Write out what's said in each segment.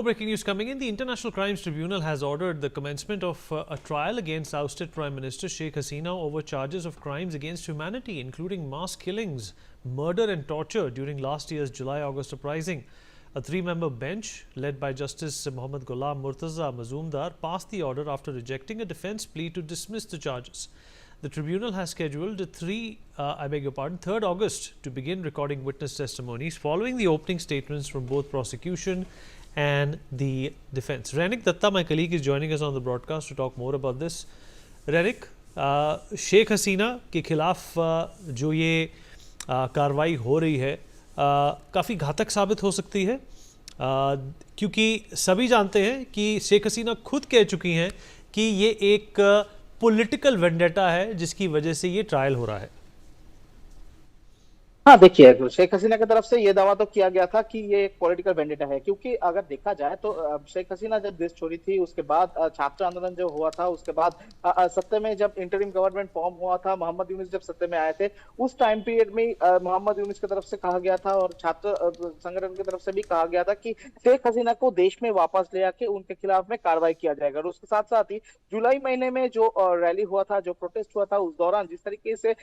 Breaking news coming in. The International Crimes Tribunal has ordered the commencement of a trial against ousted Prime Minister Sheikh Hasina over charges of crimes against humanity, including mass killings, murder and torture during last year's July-August uprising. A three-member bench, led by Justice Mohammad Ghulam Murtaza Mazumdar, passed the order after rejecting a defence plea to dismiss the charges. The tribunal has scheduled 3rd August to begin recording witness testimonies following the opening statements from both prosecution and the defense. Rainik Datta, my colleague, is joining us on the broadcast to talk more about this. Rainik, Sheikh Hasina के खिलाफ जो ये कार्रवाई हो रही है काफ़ी घातक साबित हो सकती है, क्योंकि सभी जानते हैं कि शेख हसीना खुद कह चुकी हैं कि ये एक पॉलिटिकल वेंडेटा है जिसकी वजह से ये ट्रायल हो रहा है। हाँ, देखिए, शेख हसीना की तरफ से ये दावा तो किया गया था कि ये एक पॉलिटिकल वेंडेटा है, क्योंकि अगर देखा जाए तो शेख हसीना जब देश छोड़ी थी, उसके बाद छात्र आंदोलन जो हुआ था, उसके बाद सत्ते में जब इंटरिम गवर्नमेंट फॉर्म हुआ था, मोहम्मद यूनुस जब सत्ते में आए थे, उस टाइम पीरियड में मोहम्मद यूनुस की तरफ से कहा गया था और छात्र संगठन की तरफ से भी कहा गया था कि शेख हसीना को देश में वापस ले आके उनके खिलाफ में कार्रवाई किया जाएगा। और उसके साथ साथ ही जुलाई महीने में जो रैली हुआ था, जो प्रोटेस्ट हुआ था, उस दौरान जिस तरीके से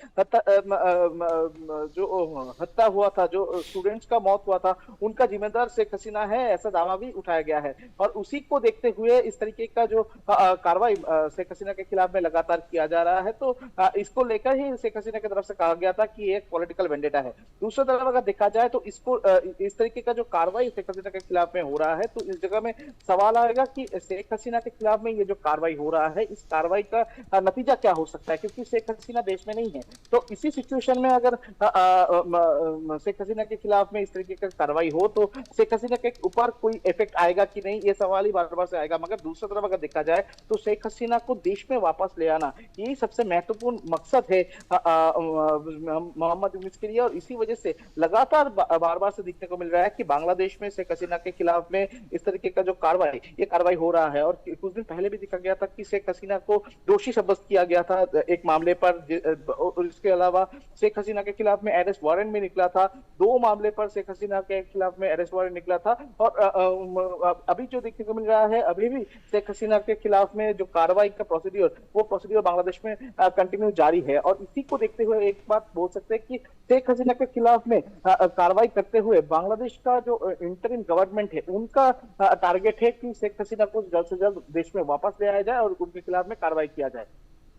हत्या हुआ था, जो स्टूडेंट्स का मौत हुआ था, उनका जिम्मेदार शेख हसीना है, ऐसा दावा भी उठाया गया है। और उसी को देखते हुए इस तरीके का जो कार्रवाई शेख हसीना के खिलाफ में लगातार किया जा रहा है, तो इसको लेकर ही शेख हसीना की तरफ से कहा गया था कि एक पॉलिटिकल वेंडेटा है। दूसरी तरफ अगर देखा जाए तो इसको इस तरीके का जो कार्रवाई शेख हसीना के खिलाफ में हो रहा है, तो इस जगह में सवाल आएगा कि शेख हसीना के खिलाफ में ये जो कार्रवाई हो रहा है, इस कार्रवाई का नतीजा क्या हो सकता है, क्योंकि शेख हसीना देश में नहीं है। तो इसी सिचुएशन में अगर शेख हसीना के खिलाफ में इस तरीके का कार्रवाई हो तो शेख हसीना के ऊपर कोई इफेक्ट आएगा कि नहीं, ये सवाल ही बार बार से आएगा। मगर दूसरी तरफ अगर देखा जाए तो शेख हसीना को देश में वापस ले आना, यही सबसे महत्वपूर्ण मकसद है मोहम्मद यूनुस के लिए। और इसी वजह से लगातार बार बार से देखने को मिल रहा है कि बांग्लादेश में शेख हसीना के खिलाफ में इस तरीके का जो कार्रवाई हो रहा है। और कुछ दिन पहले भी देखा गया था कि शेख हसीना को दोषी साब्यस्त किया गया था एक मामले पर, और इसके अलावा शेख हसीना के खिलाफ में अरेस्ट वारंट भी निकला था। 2 मामले पर शेख हसीना के खिलाफ में अरेस्ट वारंट निकला था। और अभी जो देखने को मिल रहा है, अभी भी शेख हसीना के खिलाफ में जो कार्रवाई का प्रोसीड्यूर बांग्लादेश में कंटिन्यू जारी है। और इसी को देखते हुए एक बात बोल सकते हैं कि शेख हसीना के खिलाफ में कार्रवाई करते हुए बांग्लादेश का जो इंटरिम गवर्नमेंट है, उनका टारगेट है कि शेख हसीना को जल्द से जल्द देश में वापस ले आया जाए और उनके खिलाफ में कार्रवाई किया जाए।